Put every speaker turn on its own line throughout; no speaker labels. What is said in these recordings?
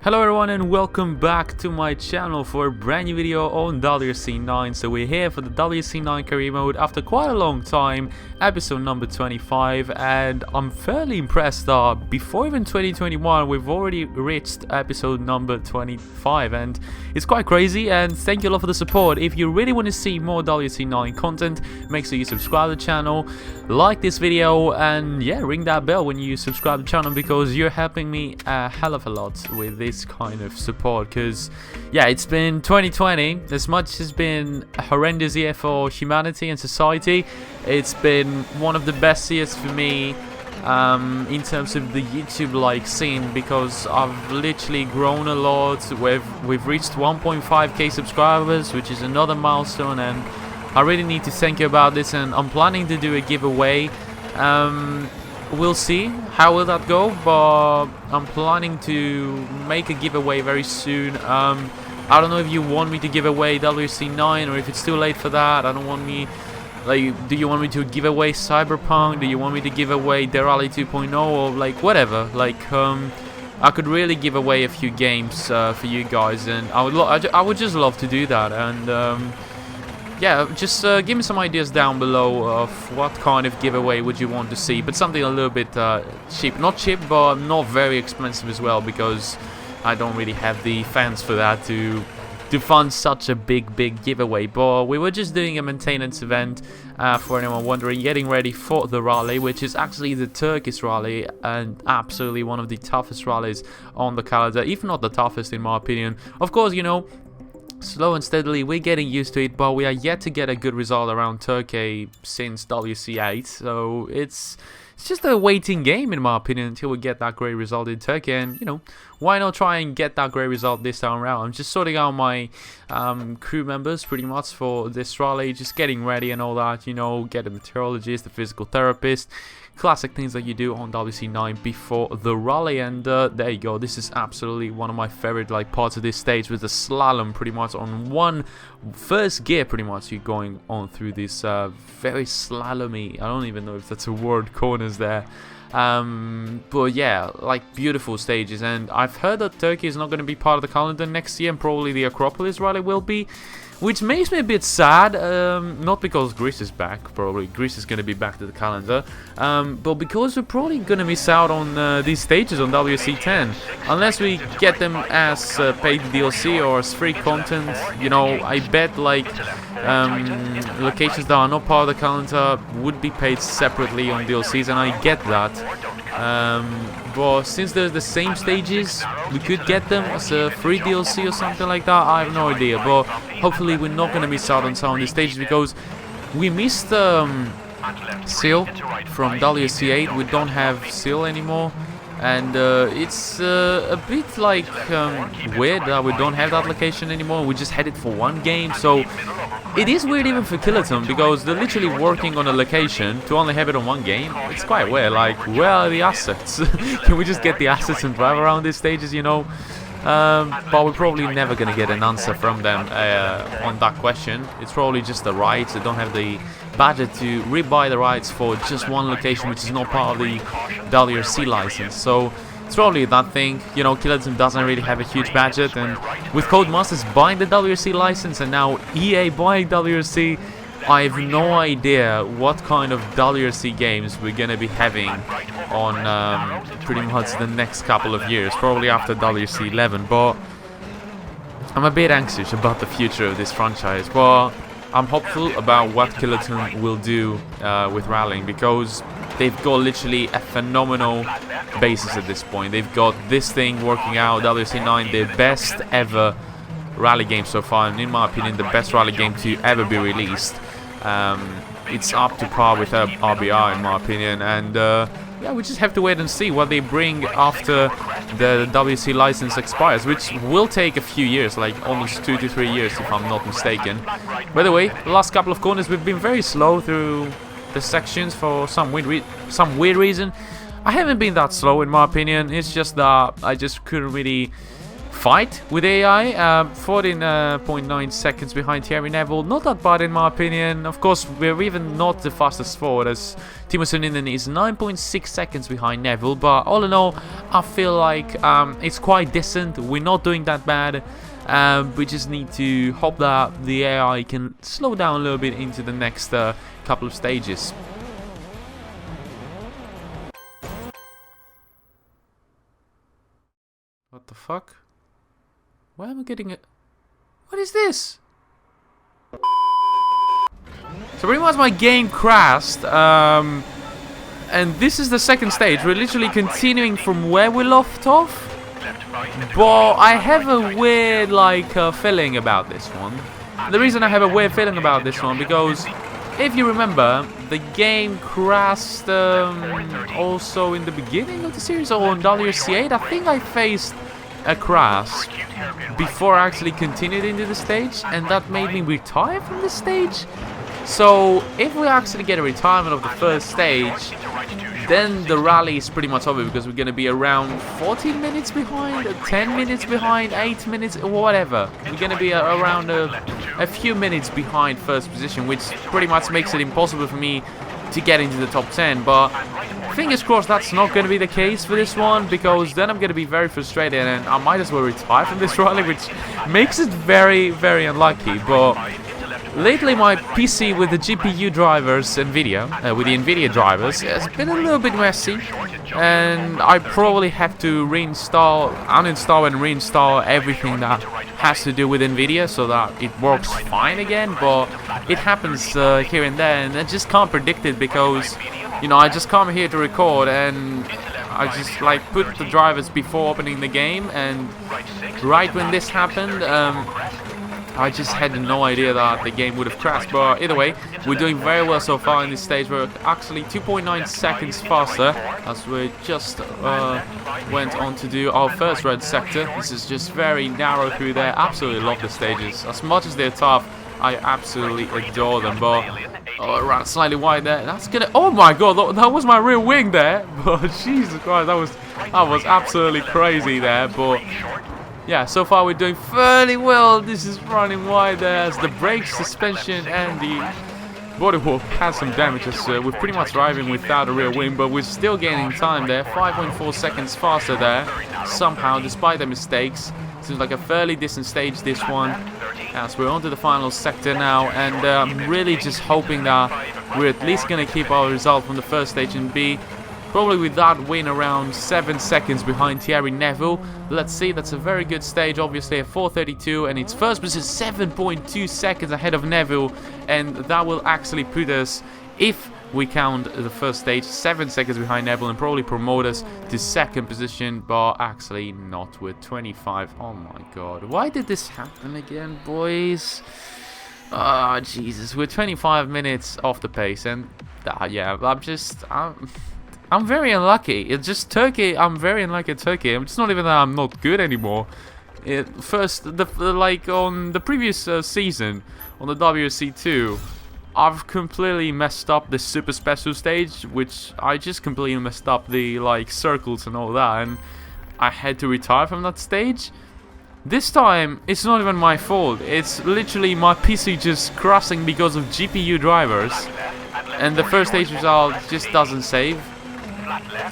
Hello everyone and welcome back to my channel for a brand new video on WRC 9. So we're here for the WRC 9 career mode after quite a long time, episode number 25, and I'm fairly impressed that before even 2021 we've already reached episode number 25, and it's quite crazy. And thank you a lot for the support. If you really want to see more WRC 9 content, make sure you subscribe to the channel, like this video, and yeah, ring that bell when you subscribe to the channel, because you're helping me a hell of a lot with this kind of support. Because yeah, it's been 2020. As much as it's been a horrendous year for humanity and society, it's been one of the best years for me in terms of the YouTube scene, because I've literally grown a lot. We've reached 1.5k subscribers, which is another milestone, and I really need to thank you about this. And I'm planning to do a giveaway. We'll see how will that go, but I'm planning to make a giveaway very soon. I don't know if you want me to give away WRC 9 or if it's too late for that. I don't want me, do you want me to give away Cyberpunk? Do you want me to give away The Rally 2.0 or whatever? I could really give away a few games for you guys, and I would just love to do that. And yeah, just give me some ideas down below of what kind of giveaway would you want to see, but something a little bit cheap. Not cheap, but not very expensive as well, because I don't really have the fans for that to fund such a big giveaway. But we were just doing a maintenance event, for anyone wondering, getting ready for the rally, which is actually the Turkish rally, and absolutely one of the toughest rallies on the calendar, if not the toughest in my opinion. Of course, you know, slow and steadily we're getting used to it, but we are yet to get a good result around Turkey since WRC 8, so it's just a waiting game in my opinion until we get that great result in Turkey. And you know, why not try and get that great result this time around? I'm just sorting out my crew members pretty much for this rally, just getting ready and all that, you know, get a meteorologist, the physical therapist, classic things that you do on WRC 9 before the rally. And there you go, this is absolutely one of my favorite parts of this stage, with the slalom pretty much on one first gear. Pretty much you're going on through this very slalomy, I don't even know if that's a word, corners there. But yeah, beautiful stages. And I've heard that Turkey is not going to be part of the calendar next year, and probably the Acropolis rally will be, which makes me a bit sad. Not because Greece is back, probably Greece is going to be back to the calendar, but because we're probably going to miss out on these stages on WRC 10 unless we get them as paid DLC or as free content. You know, I bet locations that are not part of the calendar would be paid separately on DLCs, and I get that. But since they're the same stages, we could get them as a free DLC or something like that. I have no idea, but hopefully we're not going to miss out on some of these stages, because we missed Seal from WRC 8. We don't have Seal anymore, and it's a bit weird that we don't have that location anymore. We just had it for one game, so it is weird even for Kiloton, because they're literally working on a location to only have it on one game. It's quite weird. Where are the assets? Can we just get the assets and drive around these stages, you know? But we're probably never gonna get an answer from them on that question. It's probably just the rights. They don't have the budget to rebuy the rights for just one location, which is not part of the WRC license. So it's probably that thing. You know, Kiloton doesn't really have a huge budget, and with Codemasters buying the WRC license and now EA buying WRC, I have no idea what kind of WRC games we're gonna be having on pretty much the next couple of years, probably after WRC 11. But I'm a bit anxious about the future of this franchise, but I'm hopeful about what Kiloton will do with rallying, because they've got literally a phenomenal basis at this point. They've got this thing working out, WRC 9, their best ever rally game so far, and in my opinion the best rally game to ever be released. It's up to par with RBR in my opinion, and yeah, we just have to wait and see what they bring after the WRC license expires, which will take a few years, almost 2 to 3 years if I'm not mistaken. By the way, the last couple of corners we've been very slow through the sections for some weird reason. I haven't been that slow in my opinion. It's just that I just couldn't really fight with AI. 14.9 seconds behind Thierry Neville. Not that bad in my opinion. Of course, we're even not the fastest forward, as Timo Sonninen is 9.6 seconds behind Neville. But all in all, I feel like it's quite decent. We're not doing that bad. We just need to hope that the AI can slow down a little bit into the next couple of stages. What the fuck? Why am I getting it? What is this? So pretty much my game crashed, and this is the second stage. We're literally continuing from where we left off. But I have a weird feeling about this one. The reason I have a weird feeling about this one, because if you remember, the game crashed also in the beginning of the series, or on WRC 8. I think I faced a crash before I actually continued into the stage, and that made me retire from the stage. So if we actually get a retirement of the first stage, then the rally is pretty much over, because we're going to be around 14 minutes behind, 10 minutes behind, 8 minutes, whatever. We're going to be around a few minutes behind first position, which pretty much makes it impossible for me to get into the top 10. But fingers crossed that's not going to be the case for this one, because then I'm going to be very frustrated and I might as well retire from this rally, which makes it very, very unlucky. But lately my PC with the GPU drivers, with the NVIDIA drivers, has been a little bit messy, and I probably have to uninstall and reinstall everything that has to do with NVIDIA so that it works fine again. But it happens here and there, and I just can't predict it, because I just come here to record and I just put the drivers before opening the game, and right when this happened, I just had no idea that the game would have crashed. But either way, we're doing very well so far in this stage. We're actually 2.9 seconds faster, as we just went on to do our first red sector. This is just very narrow through there. Absolutely love the stages. As much as they're tough, I absolutely adore them. But around slightly wide there. That's gonna. Oh my god, that was my rear wing there. But Jesus Christ, that was absolutely crazy there. But yeah, so far we're doing fairly well. This is running wide there, as the brake, suspension and the bodywork has some damages. We're pretty much driving without a rear wing, but we're still gaining time there. 5.4 seconds faster there, somehow, despite the mistakes. Seems like a fairly decent stage, this one. As we're on to the final sector now, and I'm really just hoping that we're at least going to keep our result from the first stage and be probably with that win around 7 seconds behind Thierry Neville. Let's see, that's a very good stage, obviously at 4:32, and its first position 7.2 seconds ahead of Neville, and that will actually put us, if we count the first stage, 7 seconds behind Neville, and probably promote us to second position, but actually not with 25. Oh my god, why did this happen again, boys? Oh Jesus, we're 25 minutes off the pace, and yeah, I'm very unlucky. It's just Turkey. I'm very unlucky at Turkey. It's not even that I'm not good anymore. Like on the previous season, on the WRC 2, I've completely messed up the super special stage, which I just completely messed up the circles and all that, and I had to retire from that stage. This time, it's not even my fault. It's literally my PC just crashing because of GPU drivers, and the first stage result just doesn't save,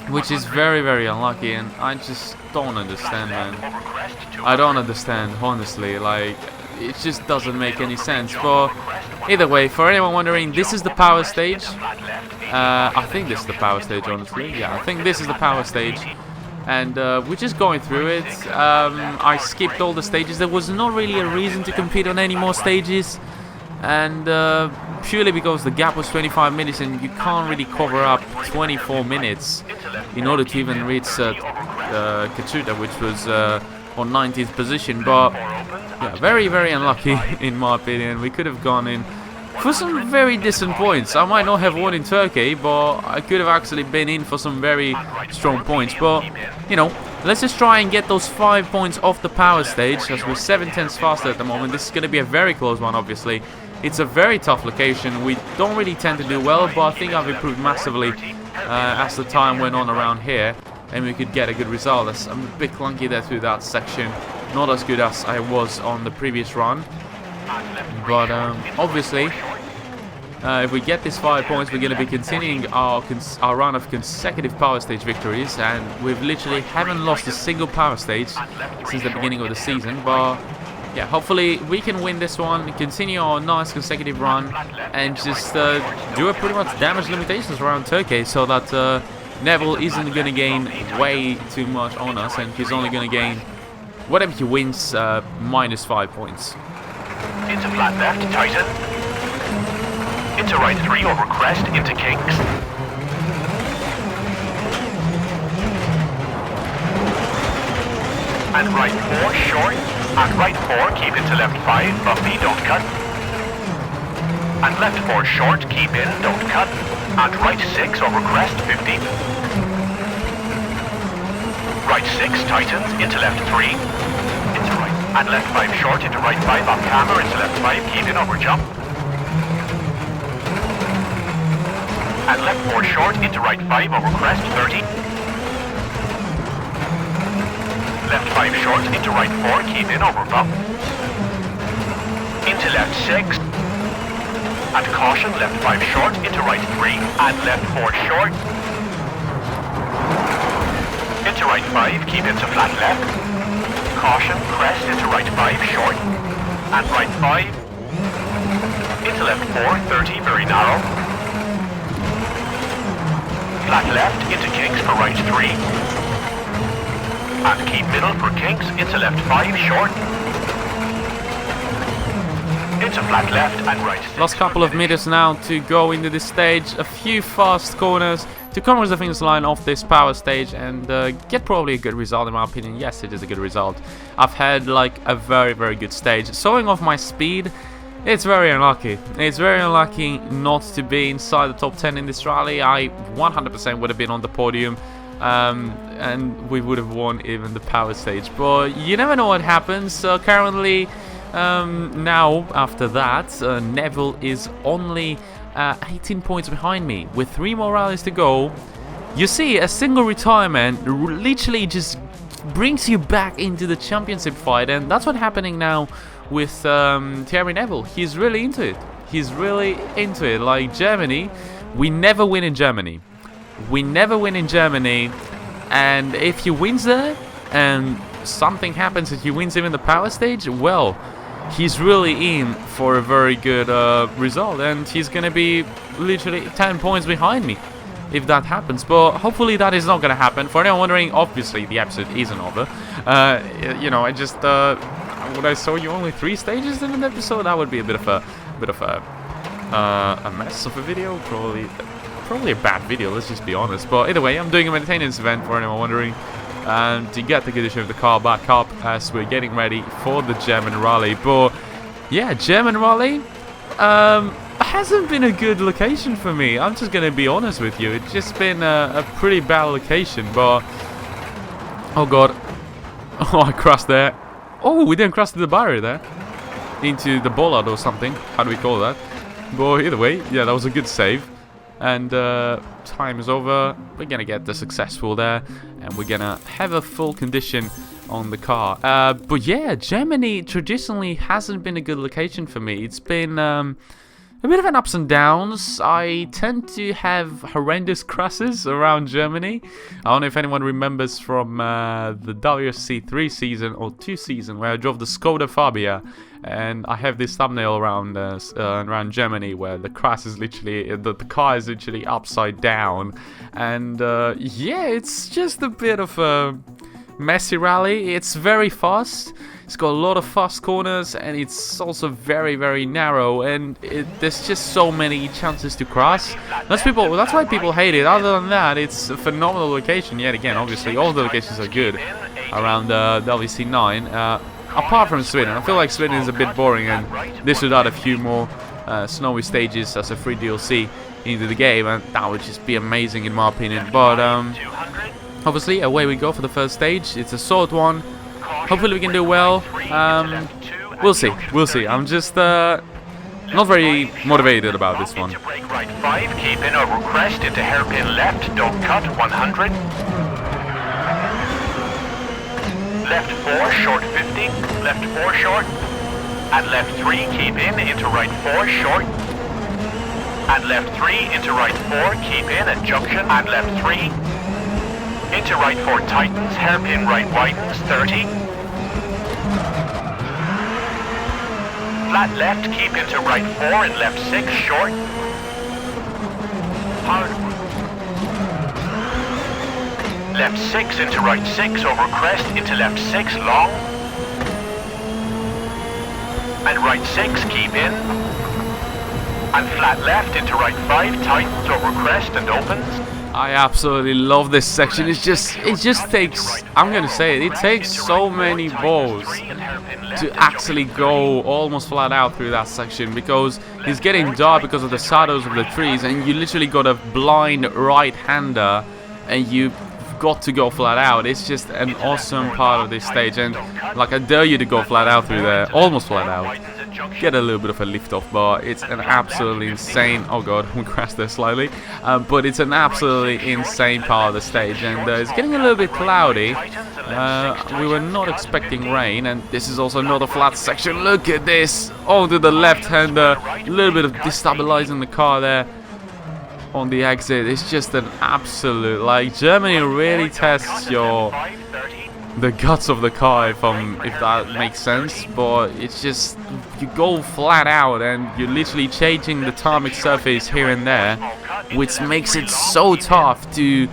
which is very, very unlucky, and I just don't understand, man. I don't understand, honestly. It just doesn't make any sense. But either way, for anyone wondering, this is the power stage. I think this is the power stage, honestly. Yeah, I think this is the power stage. And we're just going through it. I skipped all the stages. There was not really a reason to compete on any more stages. And purely because the gap was 25 minutes and you can't really cover up 24 minutes in order to even reach Kachuta, which was on 19th position. But yeah, very, very unlucky in my opinion. We could have gone in for some very decent points. I might not have won in Turkey, but I could have actually been in for some very strong points. But let's just try and get those 5 points off the power stage, as we're 7/10 faster at the moment. This is going to be a very close one, obviously. It's a very tough location. We don't really tend to do well, but I think I've improved massively as the time went on around here, and we could get a good result. I'm a bit clunky there through that section. not as good as I was on the previous run. But obviously, if we get these 5 points, we're going to be continuing our run of consecutive power stage victories, and we've literally haven't lost a single power stage since the beginning of the season. But yeah, hopefully we can win this one, continue our nice consecutive run, and just do a pretty much damage limitations around Turkey, so that Neville isn't going to gain way too much on us, and he's only going to gain whatever he wins, minus 5 points.
Into flat left, tighten. Into right 3 over crest, into kinks. And right 4 short. And right 4 keep into left 5, bumpy, don't cut. And left 4 short, keep in, don't cut. And right 6 over crest, 50. Right 6 tightens, into left 3. Into right. And left 5 short, into right 5 on camera, into left 5, keep in over jump. And left 4 short, into right 5 over crest, 30. Left 5 short, into right 4, keep in over bump. Into left 6. And caution, left 5 short, into right 3. And left 4 short. Into right 5, keep into flat left. Caution, crest, into right 5 short. And right 5. Into left 4, 30, very narrow. Flat left, into kinks for right 3. And keep middle for kinks, into left 5 short. Into flat left and right 6.
Last couple of meters now to go into this stage. A few fast corners to come across the finish line of this power stage and get probably a good result, in my opinion. Yes, it is a good result. I've had like a very, very good stage. Showing off my speed, it's very unlucky. It's very unlucky not to be inside the top 10 in this rally. I 100% would have been on the podium. And we would have won even the power stage, but you never know what happens. Currently, now after that, Neville is only 18 points behind me with 3 more rallies to go. You see, a single retirement literally just brings you back into the championship fight, and that's what's happening now with Thierry Neville. He's really into it. He's really into it. Like Germany, we never win in Germany. We never win in Germany, and if he wins there and something happens and he wins even the power stage, well, he's really in for a very good result, and he's gonna be literally 10 points behind me if that happens. But hopefully that is not gonna happen. For anyone wondering, obviously the episode isn't over. You know, I just would I show you only 3 stages in an episode? That would be a bit of a mess of a video, probably a bad video, let's just be honest. But either way, I'm doing a maintenance event for anyone wondering, to get the condition of the car back up as we're getting ready for the German rally. But yeah, German rally hasn't been a good location for me. I'm just gonna be honest with you. It's just been a pretty bad location. But oh god, oh, I crashed there. Oh, we didn't cross the barrier there, into the bollard or something. How do we call that? But either way, yeah, that was a good save. And time is over. We're gonna get the successful there, and we're gonna have a full condition on the car. But yeah, Germany traditionally hasn't been a good location for me. It's been a bit of an ups and downs. I tend to have horrendous crashes around Germany. I don't know if anyone remembers from the WRC 3 season or 2 season where I drove the Skoda Fabia, and I have this thumbnail around Germany where the crash is literally, the car is literally upside down, and yeah, it's just a bit of a messy rally. It's very fast. It's got a lot of fast corners, and it's also very, very narrow, and there's just so many chances to crash. That's why people hate it. Other than that, it's a phenomenal location. Yet again, obviously, all the locations are good around WRC 9. Apart from Sweden, I feel like Sweden is a bit boring, and this would add a few more snowy stages as a free DLC into the game, and that would just be amazing in my opinion. But obviously, away we go for the first stage. It's a short one. Hopefully we can do well. We'll see. We'll see. I'm just not very motivated about this one.
Right 5, keep in over crest, into hairpin left, don't cut, 100. Left 4, short 50, left 4 short, and left 3, keep in, into right 4, short, and left 3, into right 4, keep in at junction, and left 3, into right 4 tightens, hairpin right widens, 30, flat left, keep into right 4 and left 6, short, hard, left 6 into right 6 over crest into left 6 long, and right 6 keep in, and flat left into right 5 tightens over crest and opens.
I absolutely love this section. It just takes, I'm gonna say it takes so many balls to actually go almost flat out through that section, because it's getting dark because of the shadows of the trees, and you literally got a blind right-hander and you got to go flat out. It's just an awesome part of this stage, and like, I dare you to go flat out through there, almost flat out. Get a little bit of a lift off bar. It's an absolutely insane, oh god, we crashed there slightly, but it's an absolutely insane part of the stage, and it's getting a little bit cloudy. We were not expecting rain, and this is also not a flat section. Look at this, oh, to the left-hander, a little bit of destabilizing the car there on the exit. It's just an absolute, like, Germany really tests the guts of the car, if that makes sense. But it's just, you go flat out and you're literally changing the tarmac surface here and there, which makes it so tough to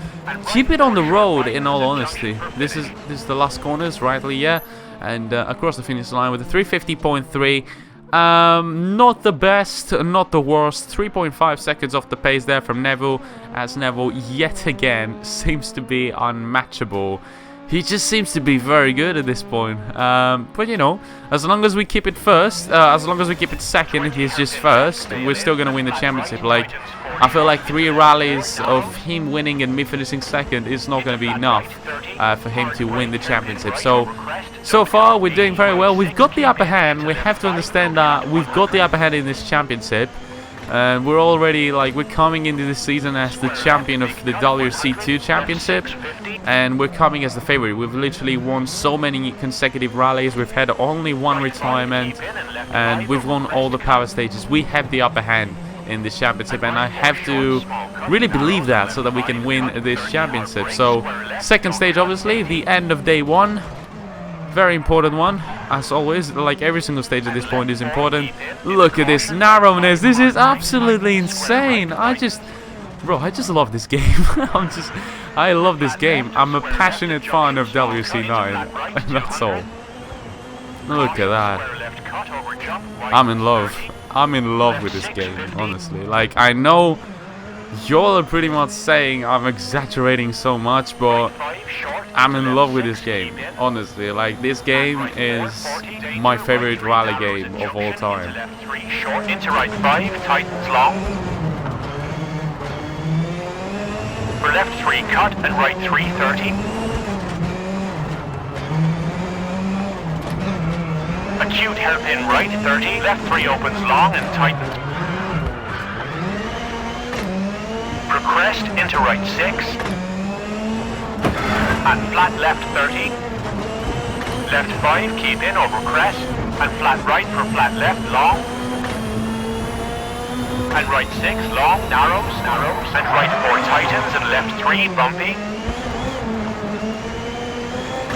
keep it on the road, in all honesty. This is the last corners, rightly, yeah, and across the finish line with a 350.3. Not the best, not the worst. 3.5 seconds off the pace there from Neville, as Neville yet again seems to be unmatchable. He just seems to be very good at this point. But you know, as long as we keep it first, as long as we keep it second and he's just first, we're still gonna win the championship. Like, I feel like 3 rallies of him winning and me finishing second is not gonna be enough for him to win the championship. So far we're doing very well. We've got the upper hand. We have to understand that we've got the upper hand in this championship. And we're already, like, we're coming into this season as the champion of the WRC2 championship, and we're coming as the favorite. We've literally won so many consecutive rallies. We've had only one retirement, and we've won all the power stages. We have the upper hand in this championship, and I have to really believe that, so that we can win this championship. So second stage, obviously the end of day 1, very important one, as always. Like, every single stage at this point is important. Look at this narrowness. This is absolutely insane. I just love this game. I love this game. I'm a passionate fan of WRC9. That's all. Look at that. I'm in love. I'm in love with this game, honestly. Like, I know y'all are pretty much saying I'm exaggerating so much, but I'm in love with this game, honestly. Like, this game is my favorite rally game of all time.
Left 3 short into right 5, tightens long. For left 3 cut and right 3 30. Acute hairpin right 30, left 3 opens long and tightens. For crest into right 6. And flat left 30, left 5, keep in over crest, and flat right for flat left, long, and right 6, long, narrows, and right 4 tightens, and left 3, bumpy,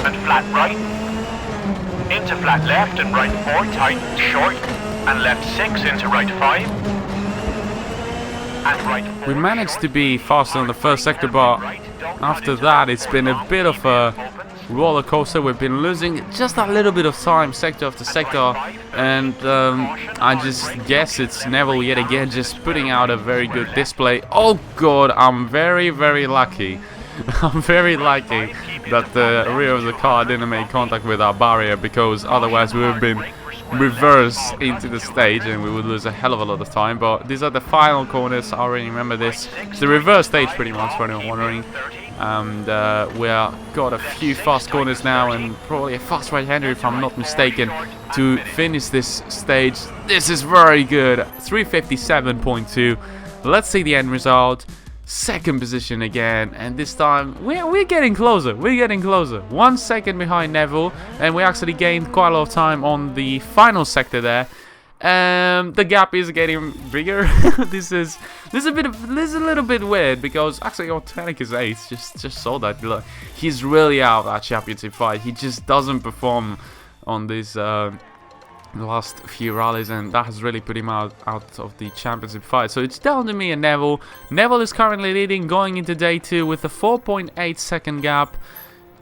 and flat right, into flat left, and right 4, tightens, short, and left 6 into right 5, and right 4.
We managed to be faster on the first sector, but after that it's been a bit of a roller coaster. We've been losing just a little bit of time sector after sector, and I just guess it's Neville yet again just putting out a very good display. Oh god, I'm very lucky. I'm very lucky that the rear of the car didn't make contact with our barrier, because otherwise we would have been reverse into the stage and we would lose a hell of a lot of time. But these are the final corners. I already remember this. It's the reverse stage pretty much, for anyone wondering. And we got a few fast corners now, and probably a fast right-hander if I'm not mistaken, to finish this stage. This is very good. 357.2. Let's see the end result. second position again, and this time we're getting closer. We're getting closer. 1 second behind Neville, and we actually gained quite a lot of time on the final sector there. The gap is getting bigger. this is a little bit weird because actually Titanic is 8th. Just saw that. Look, he's really out of that championship fight. He just doesn't perform on this last few rallies, and that has really put him out of the championship fight. So it's down to me and Neville. Neville is currently leading going into day 2 with a 4.8 second gap.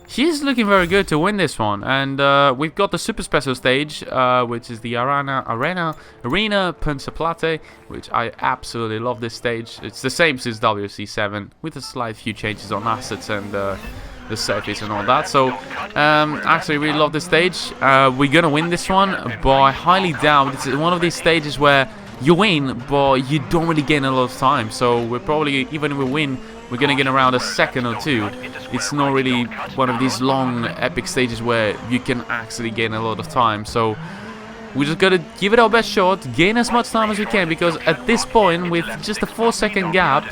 He's looking very good to win this one, and we've got the super special stage, which is the Arena Punta which I absolutely love. This stage. It's the same since WRC 7 with a slight few changes on assets and the surface and all that. So actually really love this stage. We're gonna win this one, but I highly doubt. This is one of these stages where you win but you don't really gain a lot of time, so we're probably, even if we win, we're gonna get around a second or two. It's not really one of these long epic stages where you can actually gain a lot of time, so we just gotta give it our best shot, gain as much time as we can, because at this point, with just a 4-second gap,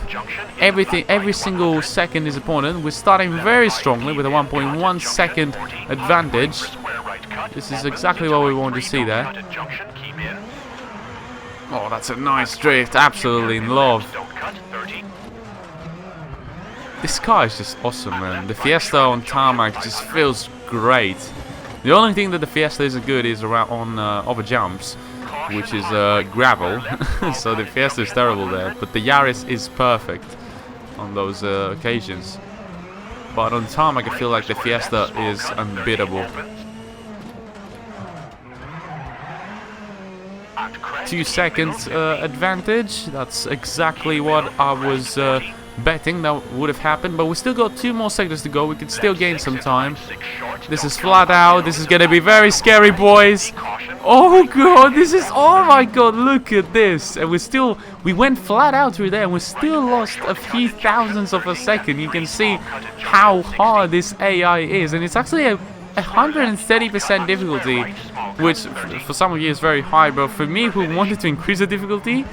every single second is important. We're starting very strongly with a 1.1 second advantage. This is exactly what we want to see there. Oh, that's a nice drift, absolutely in love. This car is just awesome, man. The Fiesta on tarmac just feels great. The only thing that the Fiesta isn't good is around on over jumps, which is gravel. So the Fiesta is terrible there, but the Yaris is perfect on those occasions. But on tarmac, I feel like the Fiesta is unbeatable. 2 seconds advantage. That's exactly what I was betting that would have happened, but we still got 2 more sectors to go. We could still gain some time. This is flat out. This is gonna be very scary, boys. Oh god, this is, oh my god, look at this. And we went flat out through there and we still lost a few thousandths of a second. You can see how hard this AI is, and it's actually a 130% difficulty, which for some of you is very high, but for me who wanted to increase the difficulty,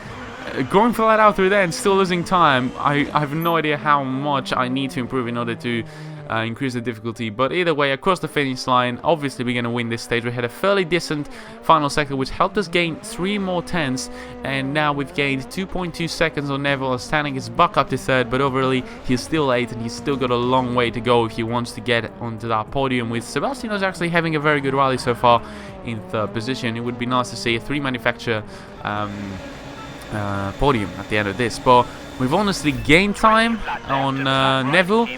going flat out through there and still losing time, I have no idea how much I need to improve in order to increase the difficulty. But either way, across the finish line, obviously we're going to win this stage. We had a fairly decent final sector, which helped us gain 3 more tenths, and now we've gained 2.2 seconds on Neville. Standing is back up to 3rd, but overall he's still 8th, and he's still got a long way to go if he wants to get onto that podium, with Sebastiano's actually having a very good rally so far in 3rd position. It would be nice to see a 3 manufacturer podium at the end of this, but we've honestly gained time on Neville,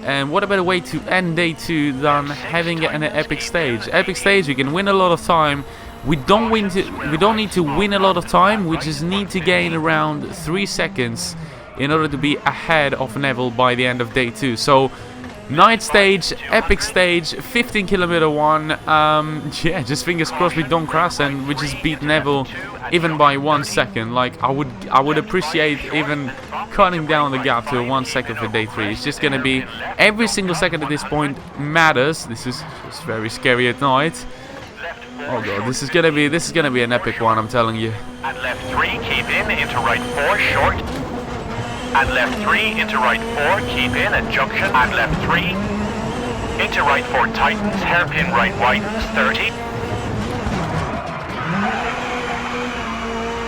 and what a better way to end day 2 than having an epic stage. Epic stage, you can win a lot of time. We don't need to win a lot of time. We just need to gain around 3 seconds in order to be ahead of Neville by the end of day 2. So night stage, epic stage, 15-kilometer one. Yeah, just fingers crossed we don't crash and we just beat Neville even by 1 second. Like, I would appreciate even cutting down the gap to 1 second for day 3. It's just gonna be every single second at this point matters. This is just very scary at night. Oh god, this is gonna be an epic one, I'm telling you.
And left 3, keep in, into right 4, short. And left 3, into right 4, keep in at junction. And left 3, into right 4, tightens, hairpin right widens, 30.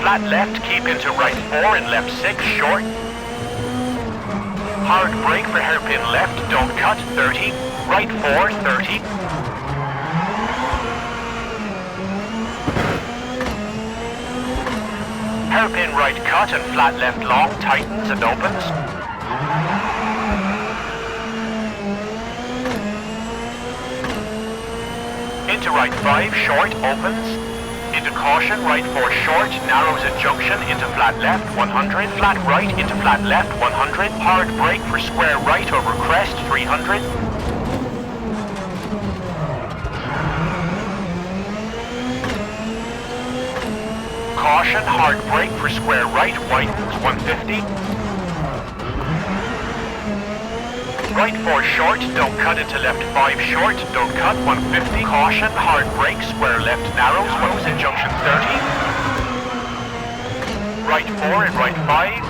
Flat left, keep into right 4 and left 6, short. Hard brake for hairpin left, don't cut, 30. Right 4, 30. Hairpin right cut and flat left long, tightens and opens. Into right 5, short, opens. Into caution, right 4 short, narrows at junction, into flat left, 100. Flat right, into flat left, 100. Hard brake for square right over crest, 300. Caution, hard brake for square right, widens, 150. Right 4 short, don't cut into left 5 short, don't cut, 150. Caution, hard brake, square left narrows, close at junction 30. Right 4 and right 5.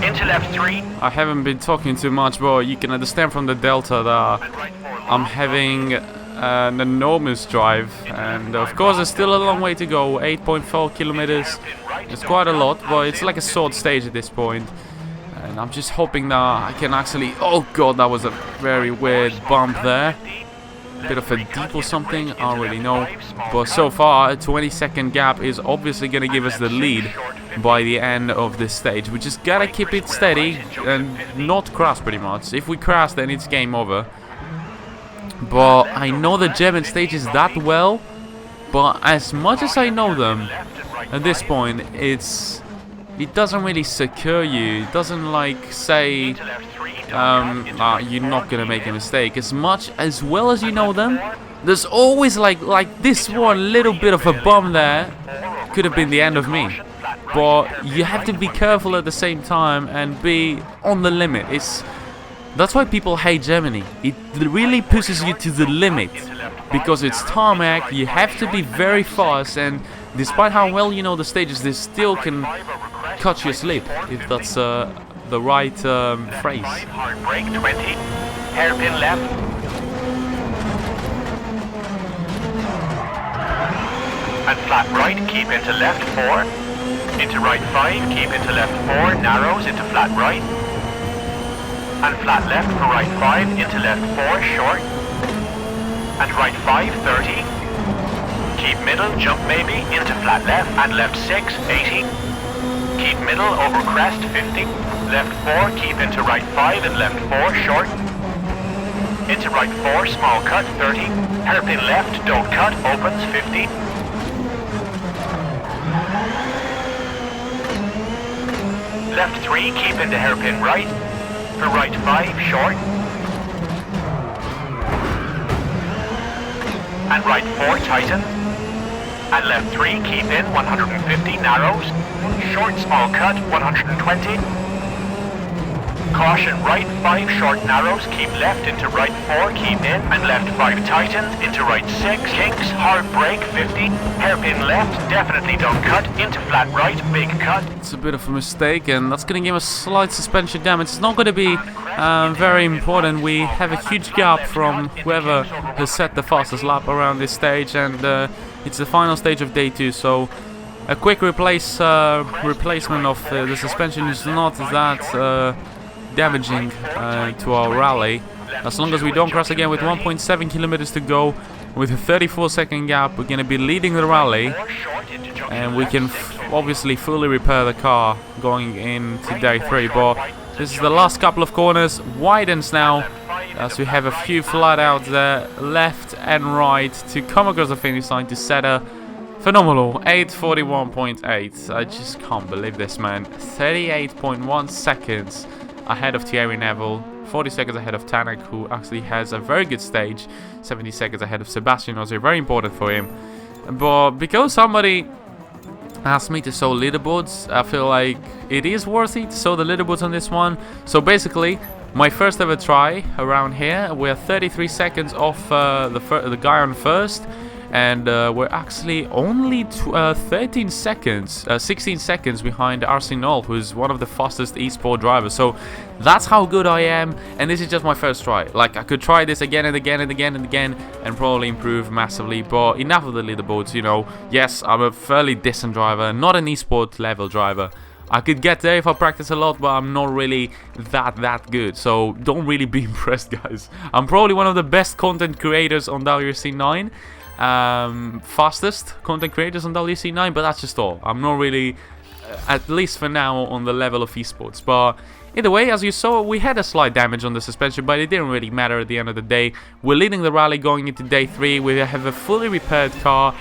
Into left 3.
I haven't been talking too much, but you can understand from the delta that
And right 4 long.
I'm having an enormous drive, and of course there's still a long way to go. 8.4 kilometers. It's quite a lot, but it's like a short stage at this point. And I'm just hoping that I can actually... Oh god, that was a very weird bump there. Bit of a deep or something, I don't really know. But so far, a 20-second gap is obviously going to give us the lead by the end of this stage. We just gotta keep it steady and not crash pretty much. If we crash, then it's game over. But I know the German stages that well, but as much as I know them, at this point, it doesn't really secure you. It doesn't like say you're not gonna make a mistake. As well as you know them, there's always like this one little bit of a bump there could have been the end of me. But you have to be careful at the same time and be on the limit. That's why people hate Germany. It really pushes you to the limit because it's tarmac. You have to be very fast, and despite how well you know the stages, they still can cut you asleep, if that's the right phrase.
Hard brake 20. Hairpin left. And flat right, keep into left 4. Into right 5, keep into left 4. Narrows into flat right. And flat left for right 5, into left 4, short. And right 5, 30. Keep middle, jump maybe, into flat left. And left 6, 80. Keep middle, over crest, 50. Left 4, keep into right 5 and left 4, short. Into right 4, small cut, 30. Hairpin left, don't cut, opens, 50. Left 3, keep into hairpin right. For right 5, short. And right 4, tighten. And left 3, keep in, 150, narrows. Short, small cut, 120. Caution, right 5, short, narrows. Keep left into right 4, keep in. And left 5, tightens. Into right 6, kinks, hard brake, 50. Hairpin left, definitely don't cut. Into flat right, big cut.
It's a bit of a mistake, and that's going to give us slight suspension damage. It's not going to be very important. We have a huge gap from whoever has set the fastest lap around this stage, and it's the final stage of day 2, so a quick replacement of the suspension is not that damaging to our rally. As long as we don't crash again with 1.7 kilometers to go, with a 34-second gap, we're going to be leading the rally, and we can obviously fully repair the car going into day 3. But this is the last couple of corners, widens now, as we have a few flat outs there, left and right, to come across the finish line to set a phenomenal 8:41.8. I just can't believe this, man. 38.1 seconds ahead of Thierry Neville, 40 seconds ahead of Tanak, who actually has a very good stage, 70 seconds ahead of Sebastian, also very important for him. But because somebody asked me to show leaderboards, I feel like it is worthy to show the leaderboards on this one. So basically, my first ever try around here, we're 33 seconds off the guy on first, and we're actually only 16 seconds behind Arsenal, who's one of the fastest esport drivers. So that's how good I am, and this is just my first try. Like, I could try this again and again and again and again and probably improve massively, but enough of the leaderboards, you know. Yes, I'm a fairly decent driver, not an esport level driver. I could get there if I practice a lot, but I'm not really that good, so don't really be impressed, guys. I'm probably one of the best content creators on WRC 9, fastest content creators on WRC 9, but that's just all. I'm not really, at least for now, on the level of esports. But either way, as you saw, we had a slight damage on the suspension, but it didn't really matter at the end of the day. We're leading the rally going into day 3. We have a fully repaired car,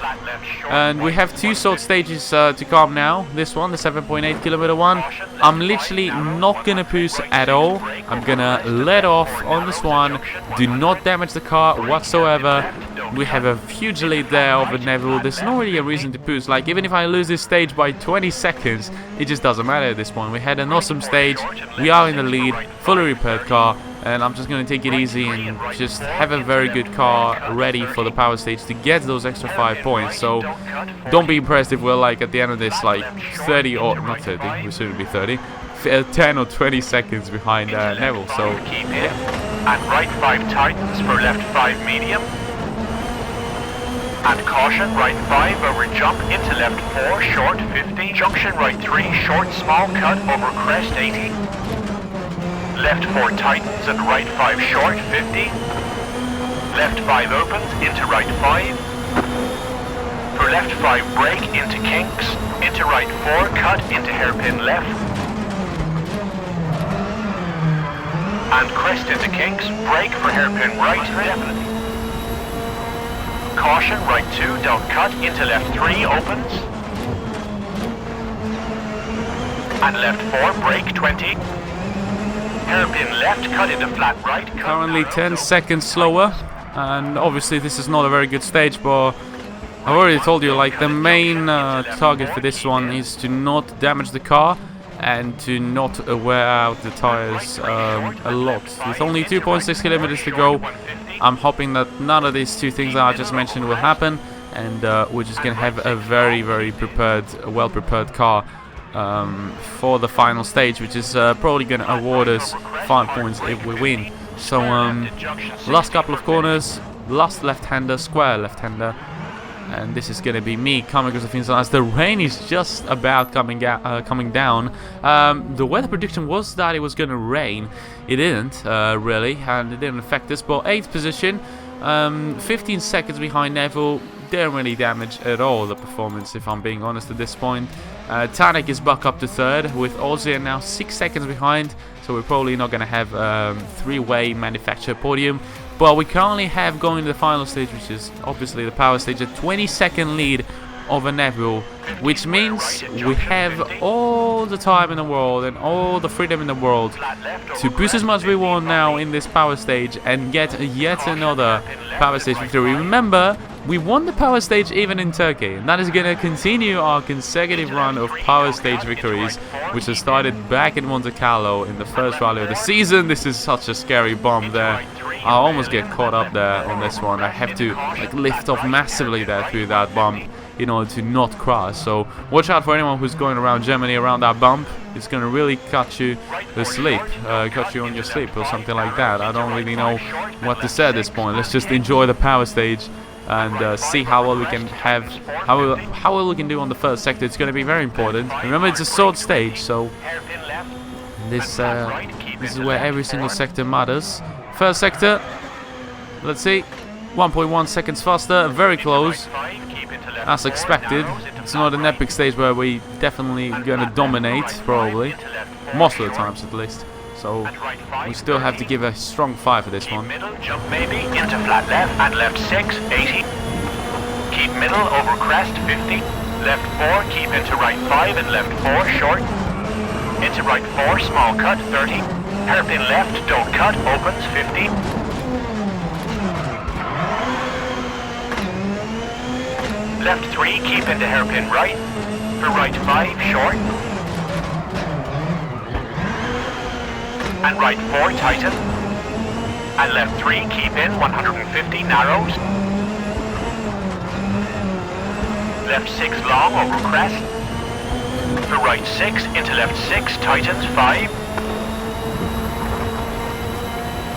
and we have 2 short stages to come now. This one, the 7.8 kilometer one, I'm literally not gonna push at all. I'm gonna let off on this one. Do not damage the car whatsoever. We have a huge lead there over Neville. There's not really a reason to push. Like, even if I lose this stage by 20 seconds, it just doesn't matter at this point. We had an awesome stage. We are in the lead, fully repaired car, and I'm just going to take it easy and just have a very good car ready for the power stage to get those extra 5 points. So don't be impressed if we're like at the end of this like 30 or not 30, we shouldn't be 30, 10 or 20 seconds behind Neville. So
keep in. And right 5 tightens for left 5 medium. And caution, right 5 over jump into left 4 short 50. Junction right 3 short small cut over crest 80. Left 4 tightens and right 5 short 50. Left 5 opens into right 5. For left 5 brake into kinks. Into right 4 cut into hairpin left. And crest into kinks. Brake for hairpin right, definitely. Caution, right 2 don't cut into left 3 opens. And left 4 brake 20. Hairpin left cut into flat right.
Currently 10 seconds slower. And obviously this is not a very good stage, but I've already told you, like, the main target for this one is to not damage the car and to not wear out the tires a lot. With only 2.6 kilometers to go, I'm hoping that none of these two things that I just mentioned will happen, and we're just gonna have a very prepared, well prepared car for the final stage, which is probably gonna award us 5 points if we win. So last couple of corners, last left-hander, square left-hander, and this is gonna be me coming across the finish line as the rain is just about coming down. The weather prediction was that it was gonna rain. It didn't really, and it didn't affect us. But 8th position, 15 seconds behind Neville. Didn't really damage at all the performance, if I'm being honest at this point. Tanek is back up to 3rd with Aussie now 6 seconds behind, so we're probably not going to have three-way manufacturer podium. But we currently have going to the final stage, which is obviously the power stage, a 20-second lead over Neville, which means we have all the time in the world and all the freedom in the world to push as much as we want now in this power stage and get yet another power stage victory. Remember, we won the power stage even in Turkey, and that is going to continue our consecutive run of power stage victories, which has started back in Monte Carlo in the first rally of the season. This is such a scary bump there. I almost get caught up there on this one. I have to like lift off massively there through that bump in order to not crash. So watch out for anyone who's going around Germany around that bump. It's going to really cut you asleep, cut you on your sleep or something like that. I don't really know what to say at this point. Let's just enjoy the power stage and see how well we can have, how well we can do on the first sector. It's going to be very important. Remember, it's a short stage, so this is where every single sector matters. First sector, let's see, 1.1 seconds faster, very close, as expected. It's not an epic stage where we definitely gonna dominate, probably, most of the times at least. So we still have to give a strong fight for this one.
Middle, jump maybe, into flat left, and left 6, 80. Keep middle, over crest, 50. Left 4, keep into right 5, and left 4, short. Into right 4, small cut, 30. Hairpin left, don't cut, opens, 50. Left 3, keep into hairpin right. For right 5, short. And right 4, tighten. And left 3, keep in, 150, narrows. Left 6, long, over crest. For right 6, into left 6, tightens, 5.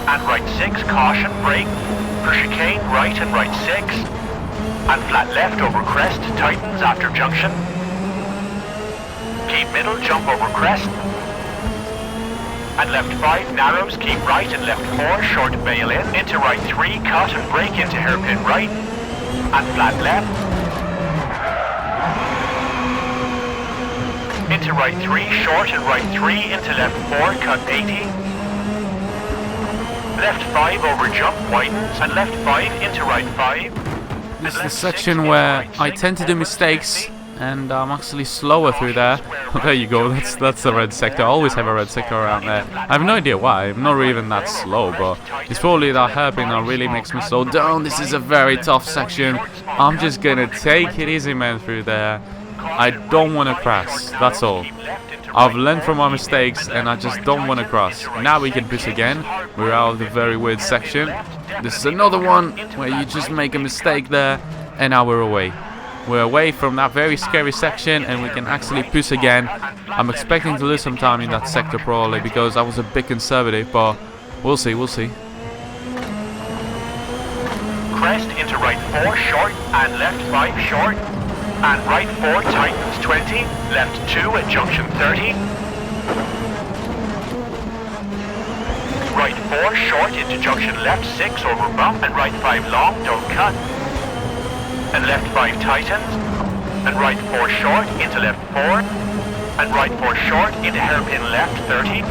And right 6, caution, brake. For chicane, right and right 6. And flat left over crest, tightens after junction. Keep middle, jump over crest. And left 5, narrows, keep right, and left 4, short bail in. Into right 3, cut and brake into hairpin right. And flat left. Into right 3, short and right 3, into left 4, cut 80. Left 5 over jump, widens, and left 5 into right 5.
This is the section where I tend to do mistakes, and I'm actually slower through there. There you go, that's the red sector. I always have a red sector around there. I have no idea why, I'm not even that slow, but it's probably that hairpin that really makes me slow down. This is a very tough section. I'm just gonna take it easy, man, through there. I don't want to crash, that's all. I've learned from my mistakes and I just don't want to crash. Now we can push again. We're out of the very weird section. This is another one where you just make a mistake there and now we're away. We're away from that very scary section and we can actually push again. I'm expecting to lose some time in that sector probably because I was a bit conservative, but we'll see, we'll see.
Crest into right 4 short and left 5 short. And right 4 tightens 20, left 2 at junction 30. Right 4 short into junction left 6 over bump and right 5 long, don't cut. And left 5 tightens. And right 4 short into left 4. And right 4 short into hairpin left 30.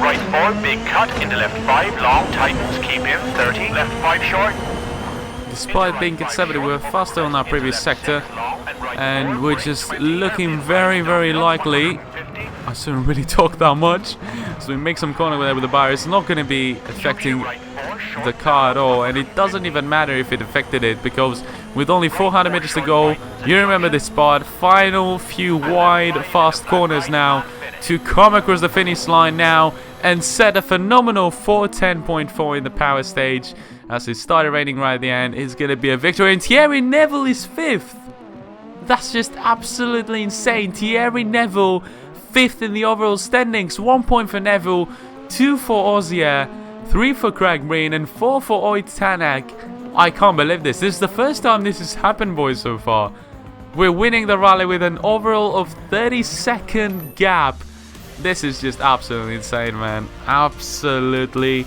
Right 4 big cut into left 5 long, tightens, keep in 30, left 5 short.
Despite being conservative, we were faster on our previous sector and we're just looking very, very likely. I shouldn't really talk that much. So we make some corner there with the bar. It's not going to be affecting the car at all, and it doesn't even matter if it affected it because with only 400 meters to go, you remember this spot, final few wide fast corners now to come across the finish line now and set a phenomenal 4:10.4 in the power stage. As it started raining right at the end, it's going to be a victory. And Thierry Neuville is 5th. That's just absolutely insane. Thierry Neuville, 5th in the overall standings. 1 point for Neuville, 2 for Ozier, 3 for Craig Breen, and 4 for Oyt Tanak. I can't believe this. This is the first time this has happened, boys, so far. We're winning the rally with an overall of 30-second gap. This is just absolutely insane, man. Absolutely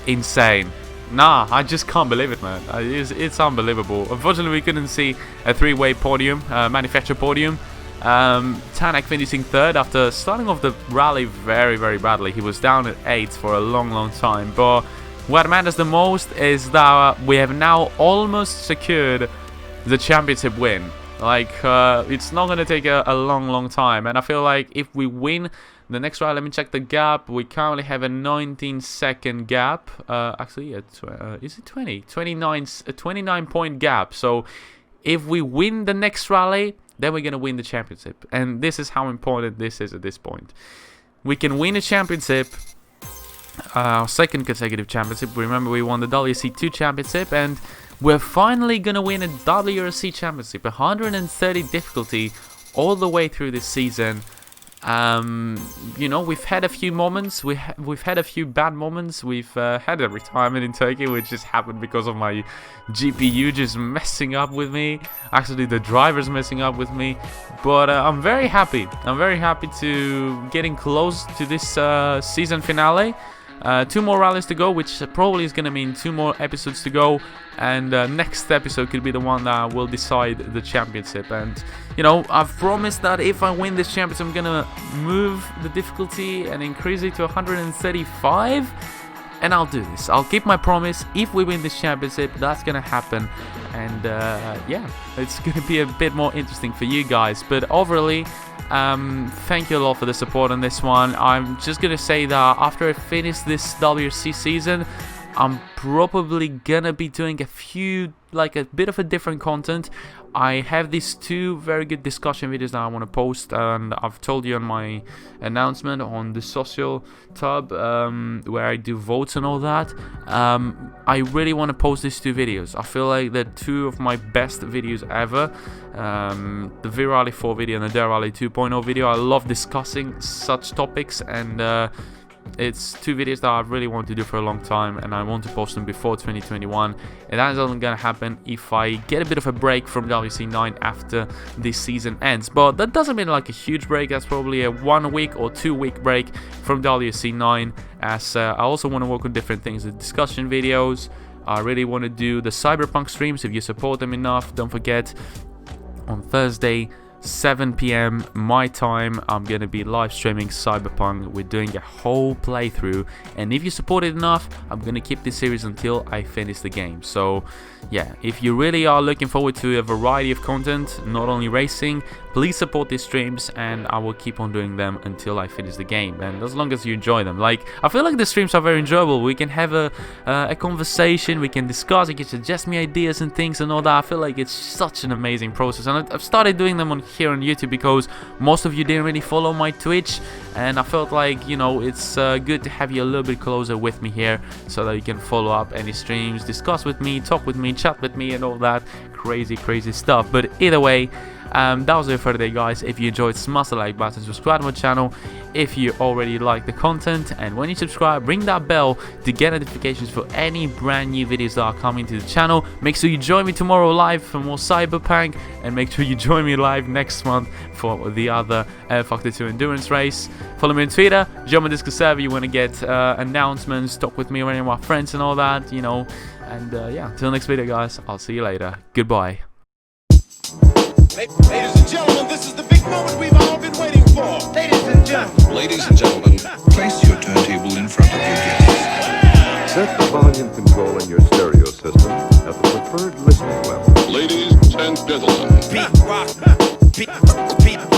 insane. Nah, I just can't believe it, man. It's unbelievable. Unfortunately, we couldn't see a 3-way podium, manufacturer podium. Tanak finishing 3rd after starting off the rally very, very badly. He was down at 8th for a long, long time. But what matters the most is that we have now almost secured the championship win. Like, it's not going to take a long, long time. And I feel like if we win the next rally, let me check the gap. We currently have a 19-second gap. Actually, is it 20? 29-point gap. So if we win the next rally, then we're going to win the championship. And this is how important this is at this point. We can win a championship, our second consecutive championship. Remember, we won the WRC 2 championship, and we're finally going to win a WRC championship. 130 difficulty all the way through this season. You know, we've had a few moments. We've had a few bad moments. We've had a retirement in Turkey, which just happened because of my GPU just messing up with me. Actually, the driver's messing up with me. But I'm very happy. I'm very happy to getting close to this season finale. 2 more rallies to go, which probably is going to mean 2 more episodes to go, and next episode could be the one that will decide the championship. And you know, I've promised that if I win this championship, I'm going to move the difficulty and increase it to 135, and I'll do this. I'll keep my promise. If we win this championship, that's going to happen, and yeah, it's going to be a bit more interesting for you guys. But overall, thank you a lot for the support on this one. I'm just gonna say that after I finish this WRC season, I'm probably gonna be doing a bit of a different content. I have these 2 very good discussion videos that I want to post, and I've told you on my announcement on the social tab where I do votes and all that. I really want to post these 2 videos. I feel like they're 2 of my best videos ever. The V-Rally 4 video and the Dirt Rally 2.0 video. I love discussing such topics, and it's 2 videos that I really want to do for a long time, and I want to post them before 2021, and that is only gonna happen if I get a bit of a break from WRC 9 after this season ends. But that doesn't mean like a huge break. That's probably a 1 week or 2 week break from WRC 9, as I also want to work on different things, the discussion videos. I really want to do the Cyberpunk streams. If you support them enough, don't forget, on Thursday 7 PM my time, I'm gonna be live streaming Cyberpunk. We're doing a whole playthrough, and if you support it enough, I'm gonna keep this series until I finish the game. So yeah, if you really are looking forward to a variety of content, not only racing, please support these streams, and I will keep on doing them until I finish the game, and as long as you enjoy them. Like, I feel like the streams are very enjoyable. We can have a conversation, we can discuss, you can suggest me ideas and things and all that. I feel like it's such an amazing process, and I've started doing them on here on YouTube, because most of you didn't really follow my Twitch, and I felt like, you know, it's good to have you a little bit closer with me here, so that you can follow up any streams, discuss with me, talk with me, chat with me, and all that crazy stuff. But either way, that was it for today, guys. If you enjoyed, smash the like button, subscribe to my channel if you already like the content, and when you subscribe, ring that bell to get notifications for any brand new videos that are coming to the channel. Make sure you join me tomorrow live for more Cyberpunk, and make sure you join me live next month for the other Factor 2 endurance race. Follow me on Twitter, join my Discord server. You want to get announcements, talk with me or any of my friends and all that, you know. And yeah, till next video, guys, I'll see you later. Goodbye.
Ladies and gentlemen, this is the big moment we've all been waiting for.
Ladies and gentlemen, place your turntable in front of your guests.
Set the volume control in your stereo system at the preferred listening level.
Ladies and gentlemen.
Beat rock, beat